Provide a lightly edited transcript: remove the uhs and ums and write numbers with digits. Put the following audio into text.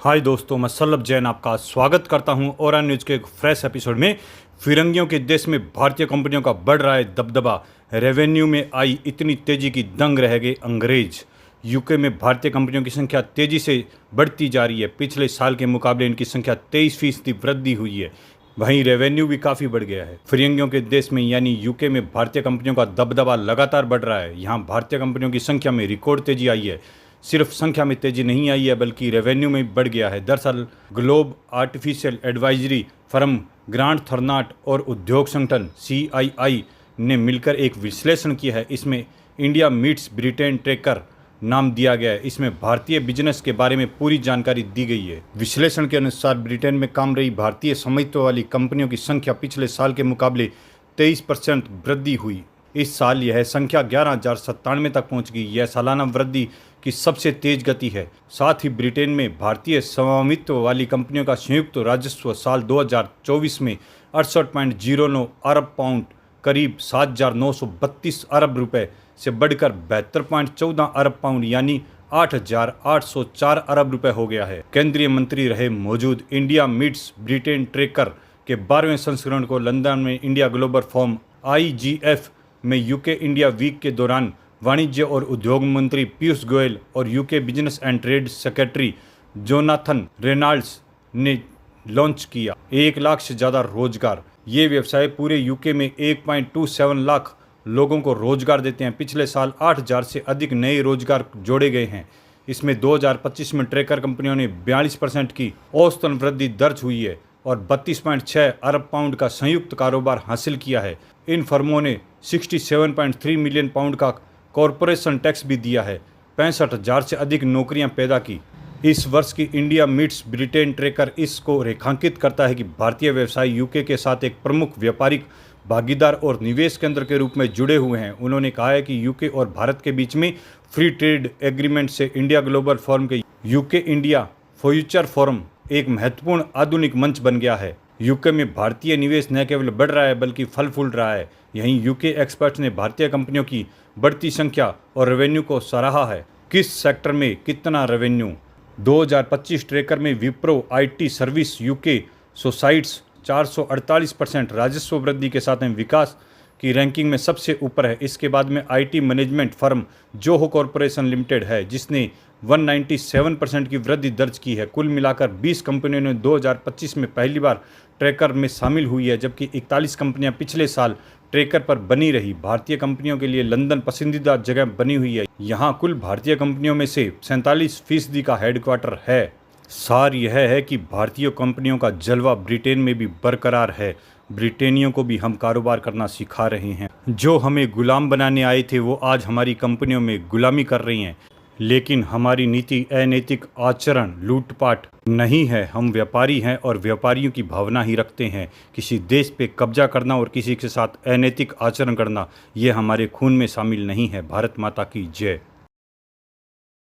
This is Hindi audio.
हाय दोस्तों, मैं सल्लभ जैन आपका स्वागत करता हूं और न्यूज़ के एक फ्रेश एपिसोड में। फिरंगियों के देश में भारतीय कंपनियों का बढ़ रहा है दबदबा। रेवेन्यू में आई इतनी तेजी की दंग रह गए अंग्रेज। यूके में भारतीय कंपनियों की संख्या तेजी से बढ़ती जा रही है। पिछले साल के मुकाबले इनकी संख्या 23% वृद्धि हुई है। वहीं रेवेन्यू भी काफ़ी बढ़ गया है। फिरंगियों के देश में यानी यूके में भारतीय कंपनियों का दबदबा लगातार बढ़ रहा है। यहाँ भारतीय कंपनियों की संख्या में रिकॉर्ड तेजी आई है। सिर्फ संख्या में तेजी नहीं आई है बल्कि रेवेन्यू में बढ़ गया है। दरअसल global artificial advisory firm Grant Thornton और उद्योग संगठन CII ने मिलकर एक विश्लेषण किया है। इसमें इंडिया मीट्स ब्रिटेन ट्रैकर नाम दिया गया है। इसमें भारतीय बिजनेस के बारे में पूरी जानकारी दी गई है। विश्लेषण के अनुसार ब्रिटेन में काम रही भारतीय स्वामित्व वाली कंपनियों की संख्या पिछले साल के मुकाबले 23% वृद्धि हुई। इस साल यह संख्या 11,097 तक पहुंच गई। यह सालाना वृद्धि की सबसे तेज गति है। साथ ही ब्रिटेन में भारतीय स्वामित्व वाली कंपनियों का संयुक्त राजस्व साल 2024 में 68.09 अरब पाउंड करीब 7,932 अरब रुपए से बढ़कर 72.14 अरब पाउंड यानी 8,804 अरब रुपए हो गया है। केंद्रीय मंत्री रहे मौजूद इंडिया मीट्स ब्रिटेन ट्रैकर के 12वें संस्करण को लंदन में इंडिया ग्लोबल फोरम IGF में यूके इंडिया वीक के दौरान वाणिज्य और उद्योग मंत्री पीयूष गोयल और UK business and trade secretary Jonathan Reynolds ने लॉन्च किया। 1 लाख से ज़्यादा रोजगार। ये व्यवसाय पूरे यूके में 1.27 लाख लोगों को रोजगार देते हैं। पिछले साल 8,000 से अधिक नए रोजगार जोड़े गए हैं। इसमें 2025 में ट्रैकर कंपनियों ने 42% की औसतन वृद्धि दर्ज हुई है और 32.6 अरब पाउंड का संयुक्त कारोबार हासिल किया है। इन फर्मों ने 67.3 मिलियन पाउंड का कॉरपोरेशन टैक्स भी दिया है। 65,000 से अधिक नौकरियां पैदा की। इस वर्ष की इंडिया मीट्स ब्रिटेन ट्रैकर इसको रेखांकित करता है कि भारतीय व्यवसाय यूके के साथ एक प्रमुख व्यापारिक भागीदार और निवेश केंद्र के रूप में जुड़े हुए हैं। उन्होंने कहा है कि यूके और भारत के बीच में फ्री ट्रेड एग्रीमेंट से इंडिया ग्लोबल फोरम के यूके इंडिया फ्यूचर फोरम एक महत्वपूर्ण आधुनिक मंच बन गया है। यूके में भारतीय निवेश न केवल बढ़ रहा है बल्कि फल फूल रहा है। यहीं यूके एक्सपर्ट्स ने भारतीय कंपनियों की बढ़ती संख्या और रेवेन्यू को सराहा है। किस सेक्टर में कितना रेवेन्यू? 2025 ट्रैकर में विप्रो IT सर्विस यूके सोसाइट्स 448% राजस्व वृद्धि के साथ में विकास की रैंकिंग में सबसे ऊपर है। इसके बाद में IT management firm Zoho corporation limited है जिसने 197% की वृद्धि दर्ज की है। कुल मिलाकर 20 कंपनियों ने 2025 में पहली बार ट्रैकर में शामिल हुई है जबकि 41 कंपनियां पिछले साल ट्रैकर पर बनी रही। भारतीय कंपनियों के लिए लंदन पसंदीदा जगह बनी हुई है। यहाँ कुल भारतीय कंपनियों में से 47% का हेडक्वार्टर है। सार यह है कि भारतीय कंपनियों का जलवा ब्रिटेन में भी बरकरार है। ब्रिटेनियों को भी हम कारोबार करना सिखा रहे हैं। जो हमें गुलाम बनाने आए थे वो आज हमारी कंपनियों में गुलामी कर रही हैं। लेकिन हमारी नीति अनैतिक आचरण लूटपाट नहीं है। हम व्यापारी हैं और व्यापारियों की भावना ही रखते हैं। किसी देश पे कब्जा करना और किसी के साथ अनैतिक आचरण करना ये हमारे खून में शामिल नहीं है। भारत माता की जय।